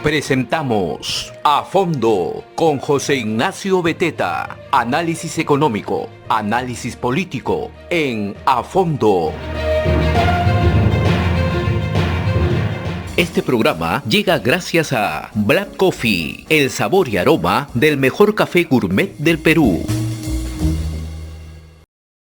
Presentamos A Fondo con José Ignacio Beteta. Análisis económico, análisis político en A Fondo. Este programa llega gracias a Black Coffee, el sabor y aroma del mejor café gourmet del Perú.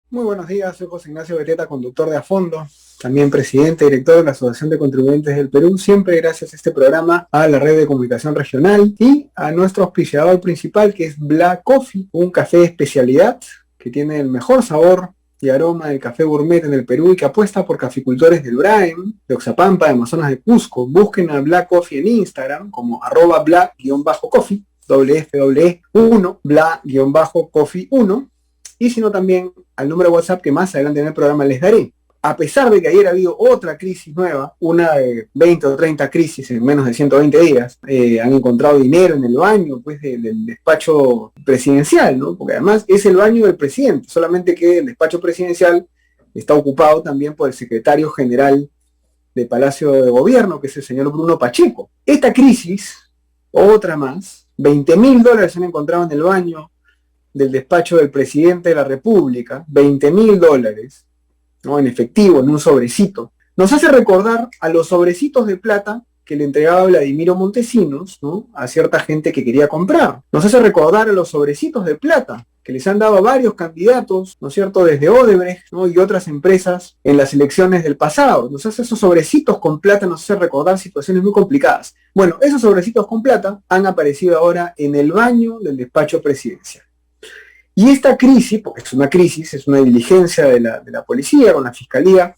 Muy buenos días, soy José Ignacio Beteta, conductor de A Fondo, también presidente y director de la Asociación de Contribuyentes del Perú, siempre gracias a este programa, a la red de comunicación regional y a nuestro auspiciador principal, que es Black Coffee, un café de especialidad que tiene el mejor sabor y aroma del café gourmet en el Perú y que apuesta por caficultores del Braem, de Oxapampa, de Amazonas de Cusco. Busquen a Black Coffee en Instagram como @black_coffee, WFWE1, Black_coffee1, y sino también al número de WhatsApp que más adelante en el programa les daré. A pesar de que ayer ha habido otra crisis nueva, una de 20 o 30 crisis en menos de 120 días, han encontrado dinero en el baño pues, del despacho presidencial, ¿no? Porque además es el baño del presidente, solamente que el despacho presidencial está ocupado también por el secretario general de Palacio de Gobierno, que es el señor Bruno Pacheco. Esta crisis, otra más, $20.000 se han encontrado en el baño del despacho del presidente de la República, $20.000, ¿no? En efectivo, en un sobrecito. Nos hace recordar a los sobrecitos de plata que le entregaba Vladimiro Montesinos, ¿no? A cierta gente que quería comprar. Nos hace recordar a los sobrecitos de plata que les han dado a varios candidatos, ¿no es cierto?, desde Odebrecht, ¿no? Y otras empresas en las elecciones del pasado. Nos hace esos sobrecitos con plata, nos hace recordar situaciones muy complicadas. Bueno, esos sobrecitos con plata han aparecido ahora en el baño del despacho presidencial. Y esta crisis, porque es una crisis, es una diligencia de la policía con la Fiscalía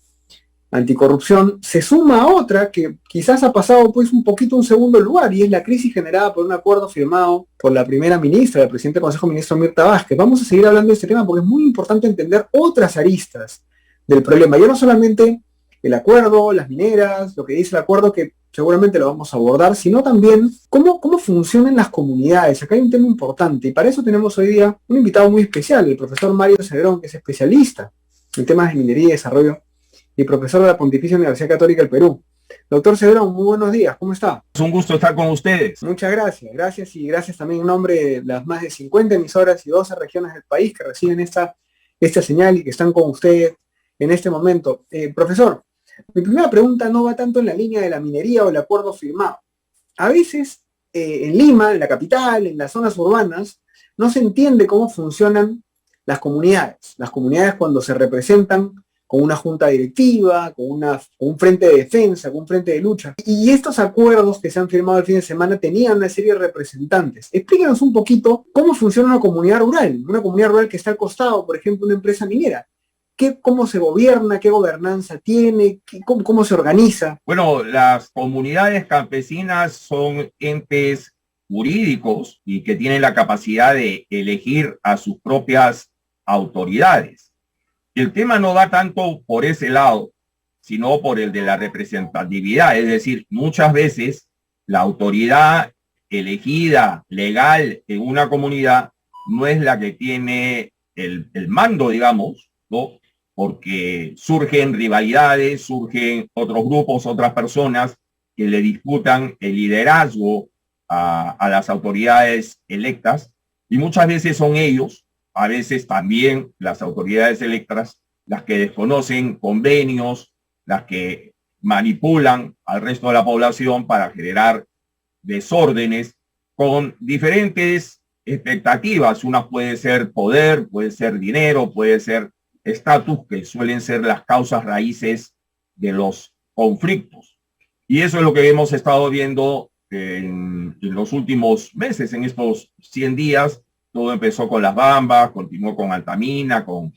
Anticorrupción, se suma a otra que quizás ha pasado pues un poquito a un segundo lugar, y es la crisis generada por un acuerdo firmado por la primera ministra, la presidenta del Consejo Ministro Mirta Vázquez. Vamos a seguir hablando de este tema porque es muy importante entender otras aristas del problema. Ya no solamente el acuerdo, las mineras, lo que dice el acuerdo, que seguramente lo vamos a abordar, sino también cómo funcionan las comunidades. Acá hay un tema importante y para eso tenemos hoy día un invitado muy especial, el profesor Mario Cedrón, que es especialista en temas de minería y desarrollo y profesor de la Pontificia Universidad Católica del Perú. Doctor Cedrón, muy buenos días, ¿cómo está? Es un gusto estar con ustedes. Muchas gracias y gracias también en nombre de las más de 50 emisoras y 12 regiones del país que reciben esta señal y que están con usted en este momento. Profesor, mi primera pregunta no va tanto en la línea de la minería o el acuerdo firmado. A veces en Lima, en la capital, en las zonas urbanas, no se entiende cómo funcionan las comunidades. Las comunidades cuando se representan con una junta directiva, con un frente de defensa, con un frente de lucha. Y estos acuerdos que se han firmado el fin de semana tenían una serie de representantes. Explícanos un poquito cómo funciona una comunidad rural que está al costado, por ejemplo, una empresa minera. ¿Cómo se gobierna? ¿Qué gobernanza tiene? ¿Cómo se organiza? Bueno, las comunidades campesinas son entes jurídicos y que tienen la capacidad de elegir a sus propias autoridades. El tema no va tanto por ese lado, sino por el de la representatividad. Es decir, muchas veces la autoridad elegida legal en una comunidad no es la que tiene el mando, digamos, ¿no? Porque surgen rivalidades, surgen otros grupos, otras personas que le disputan el liderazgo a las autoridades electas, y muchas veces son ellos, a veces también las autoridades electas, las que desconocen convenios, las que manipulan al resto de la población para generar desórdenes con diferentes expectativas. Una puede ser poder, puede ser dinero, puede ser estatus, que suelen ser las causas raíces de los conflictos. Y eso es lo que hemos estado viendo en los últimos meses, en estos 100 días. Todo empezó con las Bambas, continuó con Altamina, con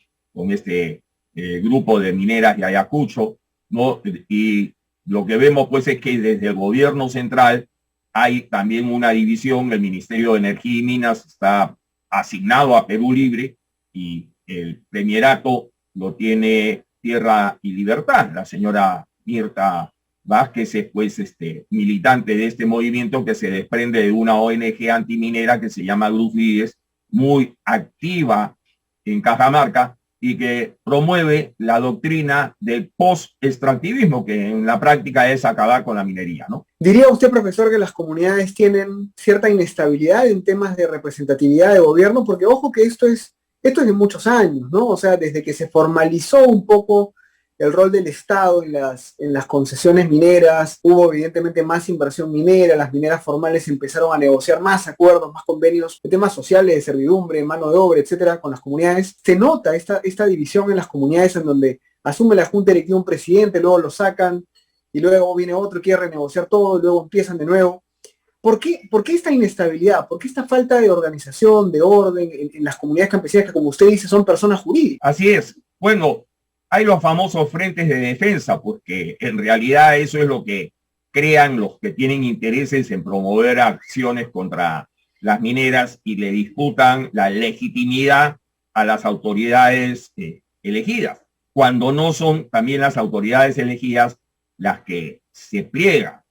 este grupo de mineras de Ayacucho, ¿no? Y lo que vemos pues es que desde el gobierno central hay también una división. El Ministerio de Energía y Minas está asignado a Perú Libre y el premierato lo tiene Tierra y Libertad. La señora Mirta Vázquez es pues militante de este movimiento que se desprende de una ONG antiminera que se llama Grupo Fides, muy activa en Cajamarca, y que promueve la doctrina del post-extractivismo, que en la práctica es acabar con la minería, ¿no? ¿Diría usted, profesor, que las comunidades tienen cierta inestabilidad en temas de representatividad de gobierno? Porque ojo que esto es de muchos años, ¿no? O sea, desde que se formalizó un poco el rol del Estado en las concesiones mineras, hubo evidentemente más inversión minera, las mineras formales empezaron a negociar más acuerdos, más convenios de temas sociales, de servidumbre, mano de obra, etcétera, con las comunidades. Se nota esta división en las comunidades en donde asume la junta directiva un presidente, luego lo sacan, y luego viene otro y quiere renegociar todo, y luego empiezan de nuevo. ¿Por qué esta inestabilidad? ¿Por qué esta falta de organización, de orden en las comunidades campesinas que, como usted dice, son personas jurídicas? Así es. Bueno, hay los famosos frentes de defensa, porque en realidad eso es lo que crean los que tienen intereses en promover acciones contra las mineras y le disputan la legitimidad a las autoridades elegidas, cuando no son también las autoridades elegidas las que se pliegan.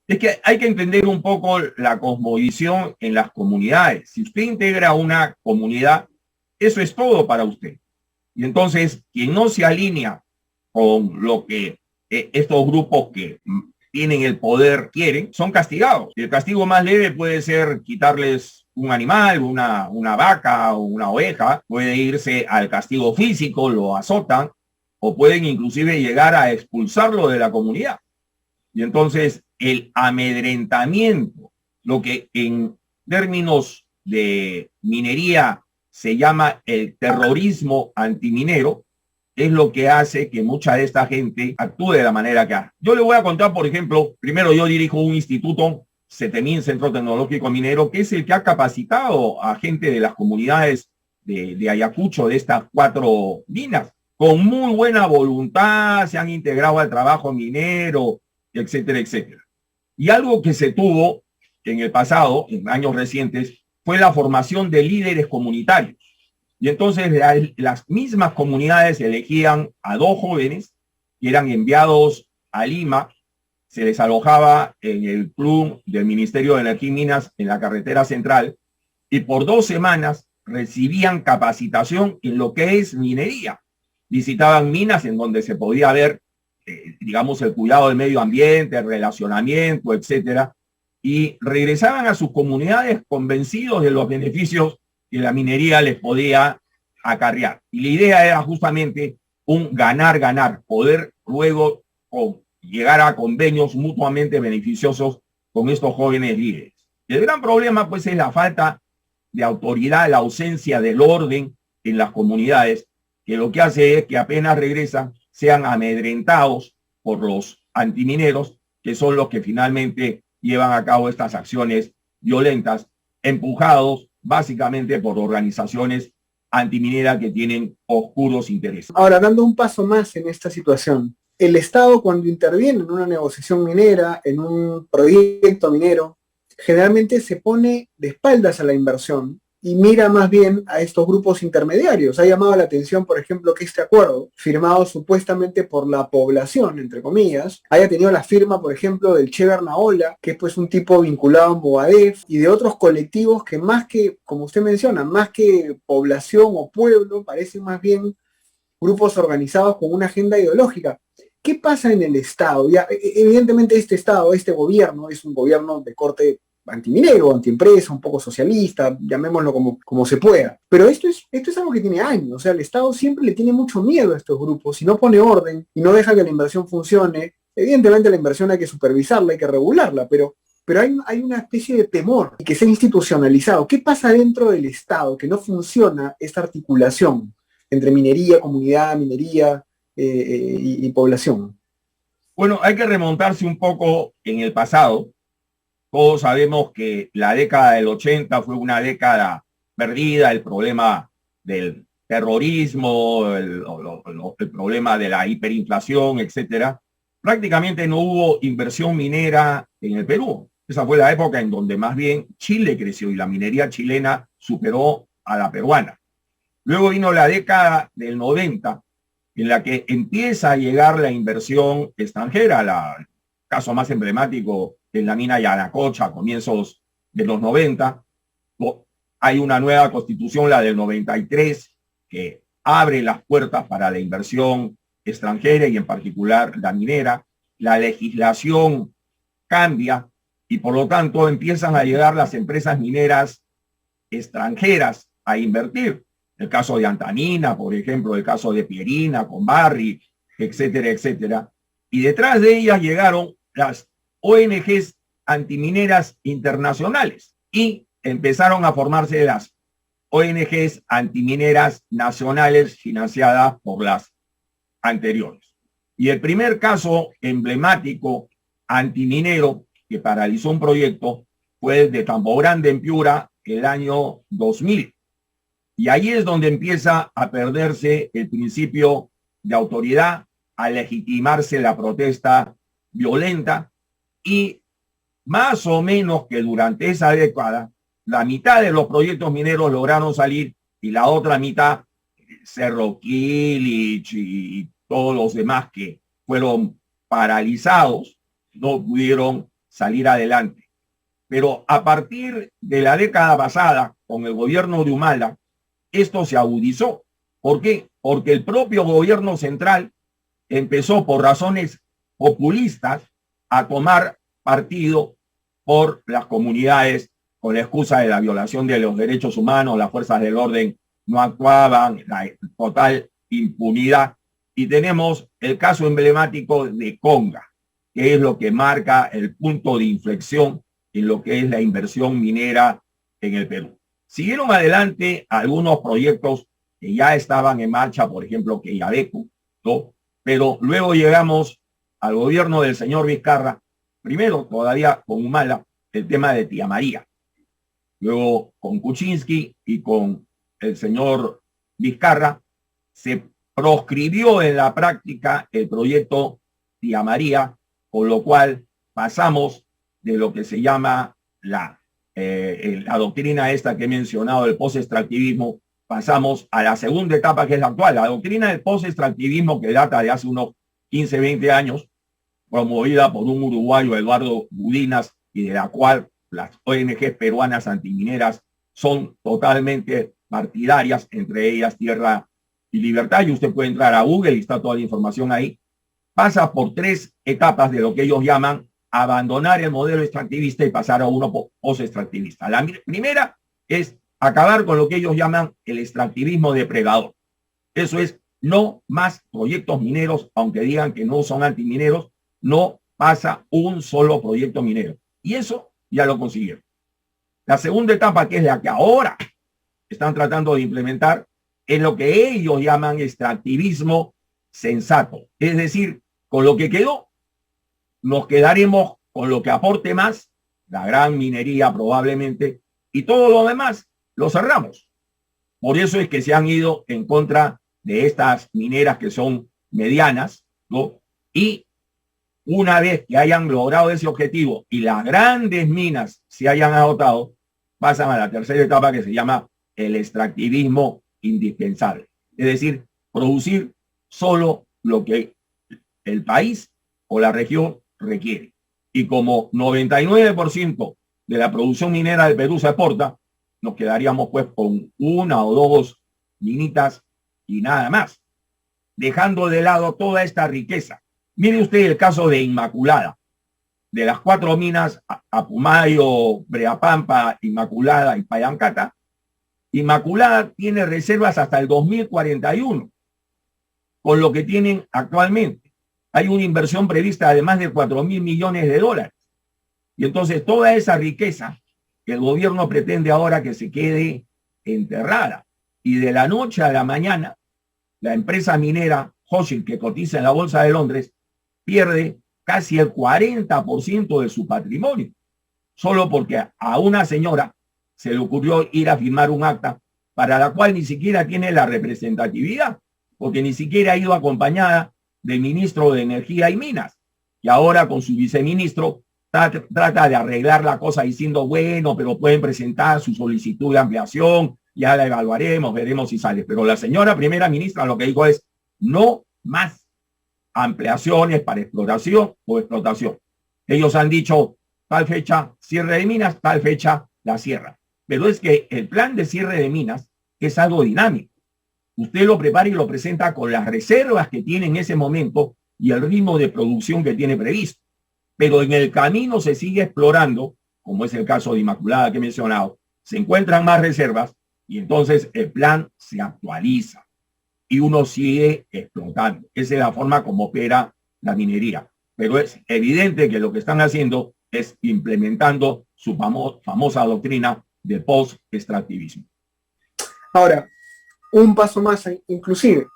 Es que hay que entender un poco la cosmovisión en las comunidades. Si usted integra una comunidad, eso es todo para usted. Y entonces, quien no se alinea con lo que estos grupos que tienen el poder quieren, son castigados. El castigo más leve puede ser quitarles un animal, una vaca o una oveja, puede irse al castigo físico, lo azotan, o pueden inclusive llegar a expulsarlo de la comunidad. Y entonces el amedrentamiento, lo que en términos de minería se llama el terrorismo antiminero, es lo que hace que mucha de esta gente actúe de la manera que hace. Yo le voy a contar, por ejemplo, primero yo dirijo un instituto, CETEMIN, Centro Tecnológico Minero, que es el que ha capacitado a gente de las comunidades de Ayacucho, de estas 4 minas. Con muy buena voluntad se han integrado al trabajo minero, etcétera, etcétera. Y algo que se tuvo en el pasado, en años recientes, fue la formación de líderes comunitarios. Y entonces las mismas comunidades elegían a 2 jóvenes que eran enviados a Lima, se les alojaba en el club del Ministerio de Energía y Minas en la carretera central, y por 2 semanas recibían capacitación en lo que es minería. Visitaban minas en donde se podía ver, digamos, el cuidado del medio ambiente, el relacionamiento, etcétera, y regresaban a sus comunidades convencidos de los beneficios que la minería les podía acarrear. Y la idea era justamente un ganar-ganar, poder luego llegar a convenios mutuamente beneficiosos con estos jóvenes líderes. Y el gran problema, pues, es la falta de autoridad, la ausencia del orden en las comunidades, que lo que hace es que apenas regresan, sean amedrentados por los antimineros, que son los que finalmente llevan a cabo estas acciones violentas, empujados básicamente por organizaciones antimineras que tienen oscuros intereses. Ahora, dando un paso más en esta situación, el Estado, cuando interviene en una negociación minera, en un proyecto minero, generalmente se pone de espaldas a la inversión y mira más bien a estos grupos intermediarios. Ha llamado la atención, por ejemplo, que este acuerdo, firmado supuestamente por la población, entre comillas, haya tenido la firma, por ejemplo, del Che Bernaola, que es pues un tipo vinculado a Movadef, y de otros colectivos que más que, como usted menciona, más que población o pueblo, parecen más bien grupos organizados con una agenda ideológica. ¿Qué pasa en el Estado? Ya, evidentemente este Estado, este gobierno, es un gobierno de corte antiminero, antiempresa, un poco socialista, llamémoslo como se pueda. Pero esto es algo que tiene años. O sea, el Estado siempre le tiene mucho miedo a estos grupos. Si no pone orden y no deja que la inversión funcione, evidentemente la inversión hay que supervisarla, hay que regularla, pero hay una especie de temor y que sea institucionalizado. ¿Qué pasa dentro del Estado? Que no funciona esta articulación entre minería, comunidad, minería y población. Bueno, hay que remontarse un poco en el pasado. Todos sabemos que la década del 80 fue una década perdida, el problema del terrorismo, el problema de la hiperinflación, etcétera. Prácticamente no hubo inversión minera en el Perú. Esa fue la época en donde más bien Chile creció y la minería chilena superó a la peruana. Luego vino la década del 90, en la que empieza a llegar la inversión extranjera. El caso más emblemático en la mina Yanacocha a comienzos de los 90. Hay una nueva constitución, la del 93, que abre las puertas para la inversión extranjera y en particular la minera. La legislación cambia y por lo tanto empiezan a llegar las empresas mineras extranjeras a invertir. El caso de Antamina, por ejemplo, el caso de Pierina, con Barry, etcétera, etcétera. Y detrás de ellas llegaron las ONGs antimineras internacionales y empezaron a formarse las ONGs antimineras nacionales financiadas por las anteriores. Y el primer caso emblemático antiminero que paralizó un proyecto fue el de Campo Grande en Piura el año 2000. Y ahí es donde empieza a perderse el principio de autoridad, a legitimarse la protesta violenta y más o menos que durante esa década la mitad de los proyectos mineros lograron salir y la otra mitad, Cerro Quilich y todos los demás que fueron paralizados, no pudieron salir adelante. Pero a partir de la década pasada, con el gobierno de Humala, esto se agudizó. ¿Por qué? Porque el propio gobierno central empezó por razones populistas a tomar partido por las comunidades con la excusa de la violación de los derechos humanos, las fuerzas del orden no actuaban, la total impunidad. Y tenemos el caso emblemático de Conga, que es lo que marca el punto de inflexión en lo que es la inversión minera en el Perú. Siguieron adelante algunos proyectos que ya estaban en marcha, por ejemplo, Quellaveco, ¿no? Pero luego llegamos al gobierno del señor Vizcarra, primero todavía con Humala, el tema de Tía María. Luego con Kuczynski y con el señor Vizcarra se proscribió en la práctica el proyecto Tía María, con lo cual pasamos de lo que se llama la doctrina esta que he mencionado del post-extractivismo, pasamos a la segunda etapa que es la actual, la doctrina del post-extractivismo que data de hace unos 15, 20 años, promovida por un uruguayo, Eduardo Budinas, y de la cual las ONG peruanas antimineras son totalmente partidarias, entre ellas Tierra y Libertad, y usted puede entrar a Google y está toda la información ahí. Pasa por 3 etapas de lo que ellos llaman abandonar el modelo extractivista y pasar a uno post-extractivista. La primera es acabar con lo que ellos llaman el extractivismo depredador. Eso es, no más proyectos mineros, aunque digan que no son antimineros, no pasa un solo proyecto minero. Y eso ya lo consiguieron. La segunda etapa, que es la que ahora están tratando de implementar, es lo que ellos llaman extractivismo sensato. Es decir, con lo que quedó, nos quedaremos con lo que aporte más, la gran minería probablemente, y todo lo demás lo cerramos. Por eso es que se han ido en contra de estas mineras que son medianas, ¿no? Y una vez que hayan logrado ese objetivo y las grandes minas se hayan agotado, pasan a la tercera etapa que se llama el extractivismo indispensable. Es decir, producir solo lo que el país o la región requiere. Y como 99% de la producción minera del Perú se exporta, nos quedaríamos pues con 1 o 2 minitas y nada más, dejando de lado toda esta riqueza. Mire usted el caso de Inmaculada. De las 4 minas, Apumayo, Breapampa, Inmaculada y Pallancata, Inmaculada tiene reservas hasta el 2041, con lo que tienen actualmente. Hay una inversión prevista de más de 4.000 millones de dólares. Y entonces toda esa riqueza que el gobierno pretende ahora que se quede enterrada. Y de la noche a la mañana, la empresa minera Hochschild, que cotiza en la Bolsa de Londres, pierde casi el 40% de su patrimonio, solo porque a una señora se le ocurrió ir a firmar un acta para la cual ni siquiera tiene la representatividad, porque ni siquiera ha ido acompañada del ministro de Energía y Minas, y ahora con su viceministro trata de arreglar la cosa diciendo, bueno, pero pueden presentar su solicitud de ampliación, ya la evaluaremos, veremos si sale. Pero la señora primera ministra lo que dijo es, no más ampliaciones para exploración o explotación. Ellos han dicho, tal fecha cierre de minas, tal fecha la cierra. Pero es que el plan de cierre de minas es algo dinámico. usted lo prepara y lo presenta con las reservas que tiene en ese momento y el ritmo de producción que tiene previsto. Pero en el camino se sigue explorando, como es el caso de Inmaculada que he mencionado, se encuentran más reservas y entonces el plan se actualiza y uno sigue explotando. Esa es la forma como opera la minería. Pero es evidente que lo que están haciendo es implementando su famosa doctrina de post-extractivismo. Ahora, un paso más, inclusive,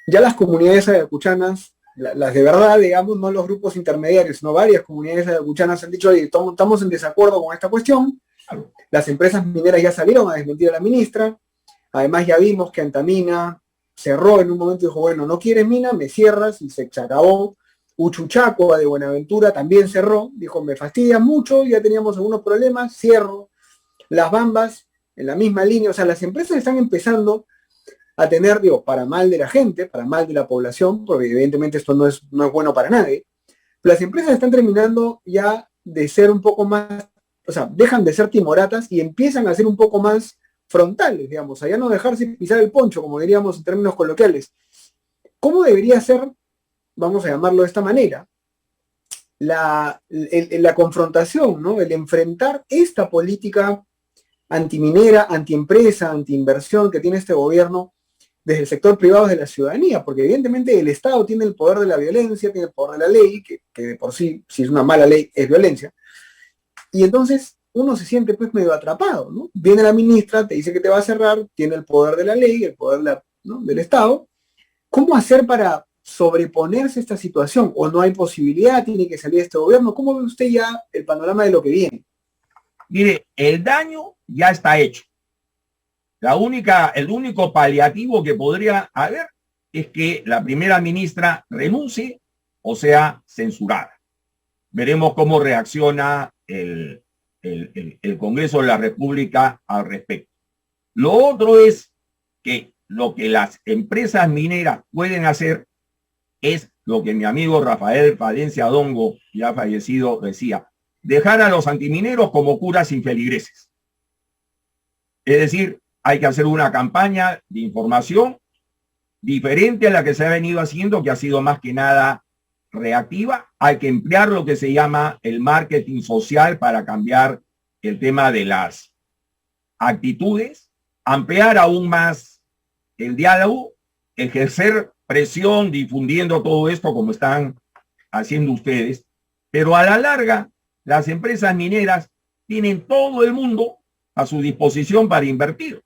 ya las comunidades ayacuchanas, las de verdad, digamos, no los grupos intermediarios, sino varias comunidades ayacuchanas han dicho, oye, estamos en desacuerdo con esta cuestión. Las empresas mineras ya salieron a desmentir a la ministra. Además ya vimos que Antamina cerró en un momento y dijo, bueno, no quieres mina, me cierras, y se acabó. Uchuchaco de Buenaventura también cerró, dijo, me fastidia mucho, ya teníamos algunos problemas, cierro. Las Bambas, en la misma línea, o sea, las empresas están empezando a tener, digo, para mal de la gente, para mal de la población, porque evidentemente esto no es bueno para nadie, las empresas están terminando ya de ser un poco más, o sea, dejan de ser timoratas y empiezan a ser un poco más frontales, digamos, a ya no dejarse pisar el poncho, como diríamos en términos coloquiales. ¿Cómo debería ser, vamos a llamarlo de esta manera, la confrontación, ¿no? El enfrentar esta política antiminera, antiempresa, antiinversión que tiene este gobierno desde el sector privado de la ciudadanía, porque evidentemente el Estado tiene el poder de la violencia, tiene el poder de la ley, que de por sí, si es una mala ley, es violencia, y entonces uno se siente pues medio atrapado, ¿no? Viene la ministra, te dice que te va a cerrar, tiene el poder de la ley, el poder del Estado. ¿Cómo hacer para sobreponerse a esta situación? ¿O no hay posibilidad, tiene que salir este gobierno? ¿Cómo ve usted ya el panorama de lo que viene? Mire, el daño ya está hecho. El único paliativo que podría haber es que la primera ministra renuncie o sea censurada. Veremos cómo reacciona el Congreso de la República al respecto. Lo otro es que lo que las empresas mineras pueden hacer es lo que mi amigo Rafael Palencia Dongo, ya fallecido, decía, dejar a los antimineros como curas sin feligreses. Es decir, hay que hacer una campaña de información diferente a la que se ha venido haciendo, que ha sido más que nada reactiva. Hay que emplear lo que se llama el marketing social para cambiar el tema de las actitudes, ampliar aún más el diálogo, ejercer presión difundiendo todo esto como están haciendo ustedes, pero a la larga las empresas mineras tienen todo el mundo a su disposición para invertir.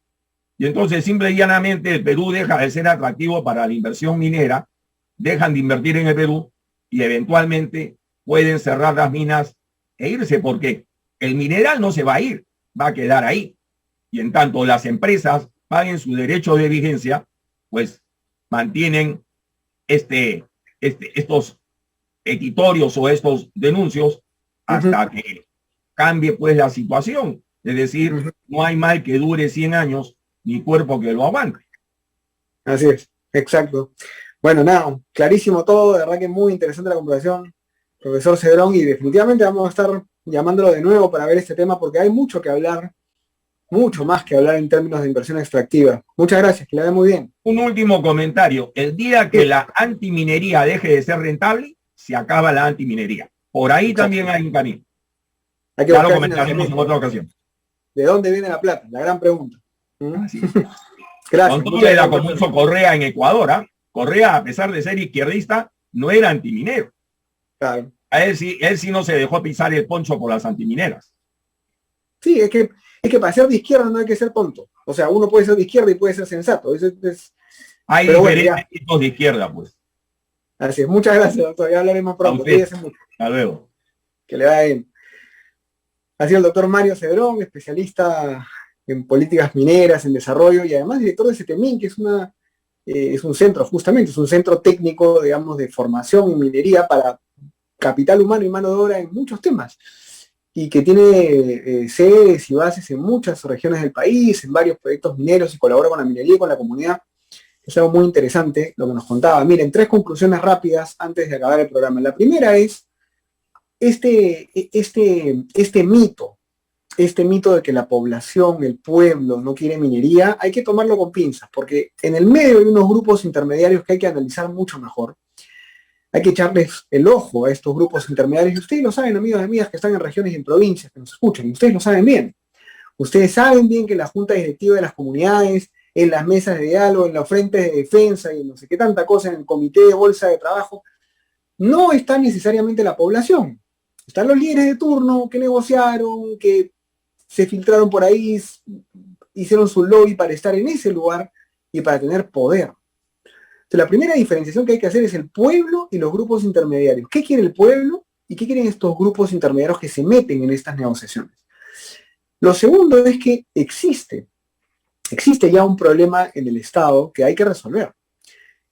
Y entonces simple y llanamente el Perú deja de ser atractivo para la inversión minera, dejan de invertir en el Perú y eventualmente pueden cerrar las minas e irse, porque el mineral no se va a ir, va a quedar ahí. Y en tanto las empresas paguen su derecho de vigencia, pues mantienen estos petitorios o estos denuncios hasta que cambie pues la situación. Es decir, no hay mal que dure 100 años ni cuerpo que lo aguante. Así es, exacto. Bueno, nada, clarísimo todo, de verdad que muy interesante la conversación, profesor Cedrón, y definitivamente vamos a estar llamándolo de nuevo para ver este tema, porque hay mucho que hablar, mucho más que hablar en términos de inversión extractiva. Muchas gracias, que le vaya muy bien. Un último comentario. El día que la antiminería deje de ser rentable, se acaba la antiminería. Por ahí también hay un camino. Ya lo comentaremos en otra ocasión. ¿De dónde viene la plata? La gran pregunta. Así. Gracias. Con todo el Alfonso Correa en Ecuador, ¿eh? Correa, a pesar de ser izquierdista, no era antiminero. Claro. A él sí no se dejó pisar el poncho por las antimineras. Sí, es que para ser de izquierda no hay que ser tonto. O sea, uno puede ser de izquierda y puede ser sensato. Hay diferentes tipos de izquierda, pues. Así es. Muchas gracias, doctor. Ya hablaremos pronto. Cuídese mucho. Hasta luego. Que le vaya bien. Ha sido el doctor Mario Cedrón, especialista en políticas mineras, en desarrollo, y además director de CETEMIN, que es un centro, justamente, es un centro técnico, digamos, de formación en minería para capital humano y mano de obra en muchos temas, y que tiene sedes y bases en muchas regiones del país, en varios proyectos mineros, y colabora con la minería y con la comunidad. Es algo muy interesante lo que nos contaba. Miren, 3 conclusiones rápidas antes de acabar el programa. La primera es este mito este mito de que la población, el pueblo, no quiere minería, hay que tomarlo con pinzas, porque en el medio hay unos grupos intermediarios que hay que analizar mucho mejor. Hay que echarles el ojo a estos grupos intermediarios. Y ustedes lo saben, amigos y amigas que están en regiones y en provincias, que nos escuchan. Ustedes lo saben bien. Ustedes saben bien que la junta directiva de las comunidades, en las mesas de diálogo, en los frentes de defensa y no sé qué tanta cosa, en el comité de bolsa de trabajo, no está necesariamente la población. Están los líderes de turno que negociaron, que se filtraron por ahí, hicieron su lobby para estar en ese lugar y para tener poder. Entonces, la primera diferenciación que hay que hacer es el pueblo y los grupos intermediarios. ¿Qué quiere el pueblo y qué quieren estos grupos intermediarios que se meten en estas negociaciones? Lo segundo es que existe ya un problema en el Estado que hay que resolver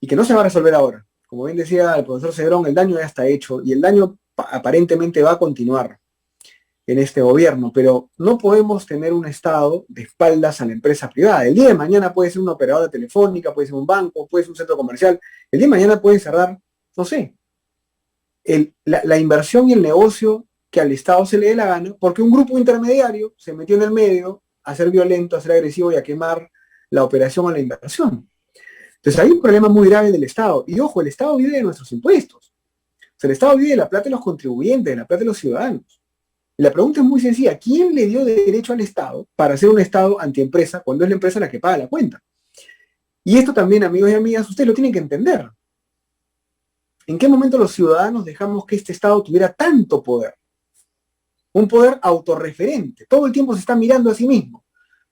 y que no se va a resolver ahora. Como bien decía el profesor Cedrón, el daño ya está hecho y el daño aparentemente va a continuar en este gobierno, pero no podemos tener un Estado de espaldas a la empresa privada. El día de mañana puede ser una operadora telefónica, puede ser un banco, puede ser un centro comercial. El día de mañana puede cerrar, no sé, la inversión y el negocio que al Estado se le dé la gana, porque un grupo intermediario se metió en el medio a ser violento, a ser agresivo y a quemar la operación o la inversión. Entonces hay un problema muy grave del Estado. Y ojo, el Estado vive de nuestros impuestos. O sea, el Estado vive de la plata de los contribuyentes, de la plata de los ciudadanos. Y la pregunta es muy sencilla. ¿Quién le dio derecho al Estado para ser un Estado antiempresa cuando es la empresa la que paga la cuenta? Y esto también, amigos y amigas, ustedes lo tienen que entender. ¿En qué momento los ciudadanos dejamos que este Estado tuviera tanto poder? Un poder autorreferente. Todo el tiempo se está mirando a sí mismo.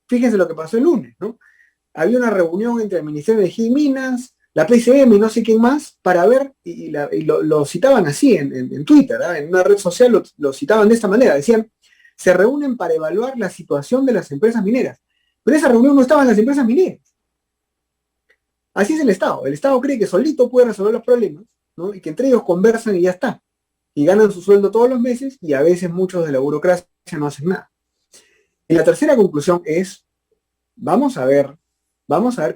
Fíjense lo que pasó el lunes, ¿no? Había una reunión entre el Ministerio de Energía y Minas, la PCM y no sé quién más, para ver, y lo citaban así en Twitter, ¿eh? En una red social lo citaban de esta manera, decían, se reúnen para evaluar la situación de las empresas mineras. Pero esa reunión no estaban las empresas mineras. Así es el Estado cree que solito puede resolver los problemas, ¿no? Y que entre ellos conversan y ya está. Y ganan su sueldo todos los meses y a veces muchos de la burocracia no hacen nada. Y la tercera conclusión es, vamos a ver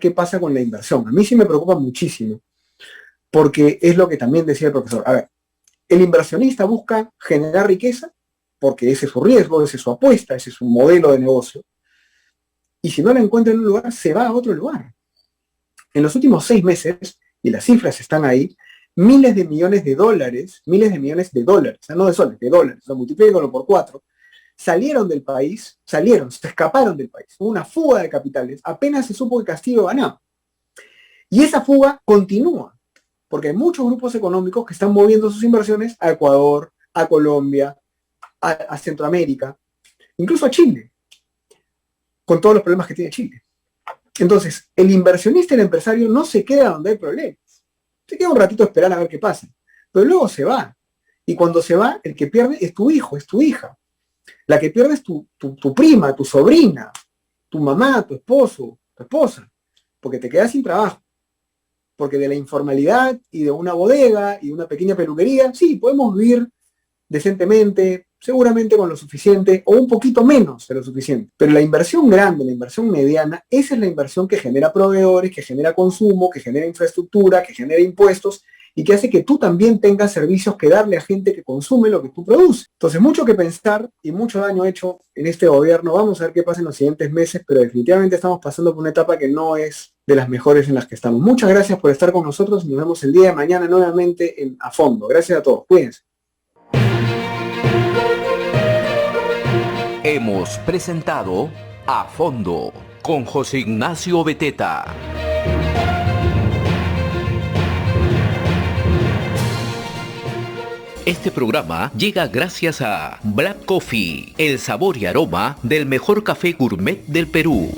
qué pasa con la inversión. A mí sí me preocupa muchísimo, porque es lo que también decía el profesor. A ver, el inversionista busca generar riqueza, porque ese es su riesgo, ese es su apuesta, ese es su modelo de negocio, y si no la encuentra en un lugar, se va a otro lugar. En los últimos 6 meses, y las cifras están ahí, miles de millones de dólares, o sea, no de soles, de dólares, o sea, multiplícalo por 4, salieron del país, se escaparon del país. Hubo una fuga de capitales, apenas se supo que Castillo ganaba. Y esa fuga continúa, porque hay muchos grupos económicos que están moviendo sus inversiones a Ecuador, a Colombia, a Centroamérica, incluso a Chile, con todos los problemas que tiene Chile. Entonces, el inversionista y el empresario no se queda donde hay problemas. Se queda un ratito a esperar a ver qué pasa, pero luego se va. Y cuando se va, el que pierde es tu hijo, es tu hija. La que pierde es tu prima, tu sobrina, tu mamá, tu esposo, tu esposa, porque te quedas sin trabajo. Porque de la informalidad y de una bodega y de una pequeña peluquería, sí, podemos vivir decentemente, seguramente con lo suficiente o un poquito menos de lo suficiente. Pero la inversión grande, la inversión mediana, esa es la inversión que genera proveedores, que genera consumo, que genera infraestructura, que genera impuestos y que hace que tú también tengas servicios que darle a gente que consume lo que tú produces. Entonces, mucho que pensar y mucho daño hecho en este gobierno. Vamos a ver qué pasa en los siguientes meses, pero definitivamente estamos pasando por una etapa que no es de las mejores en las que estamos. Muchas gracias por estar con nosotros. Nos vemos el día de mañana nuevamente en A Fondo. Gracias a todos. Cuídense. Hemos presentado A Fondo con José Ignacio Beteta. Este programa llega gracias a Black Coffee, el sabor y aroma del mejor café gourmet del Perú.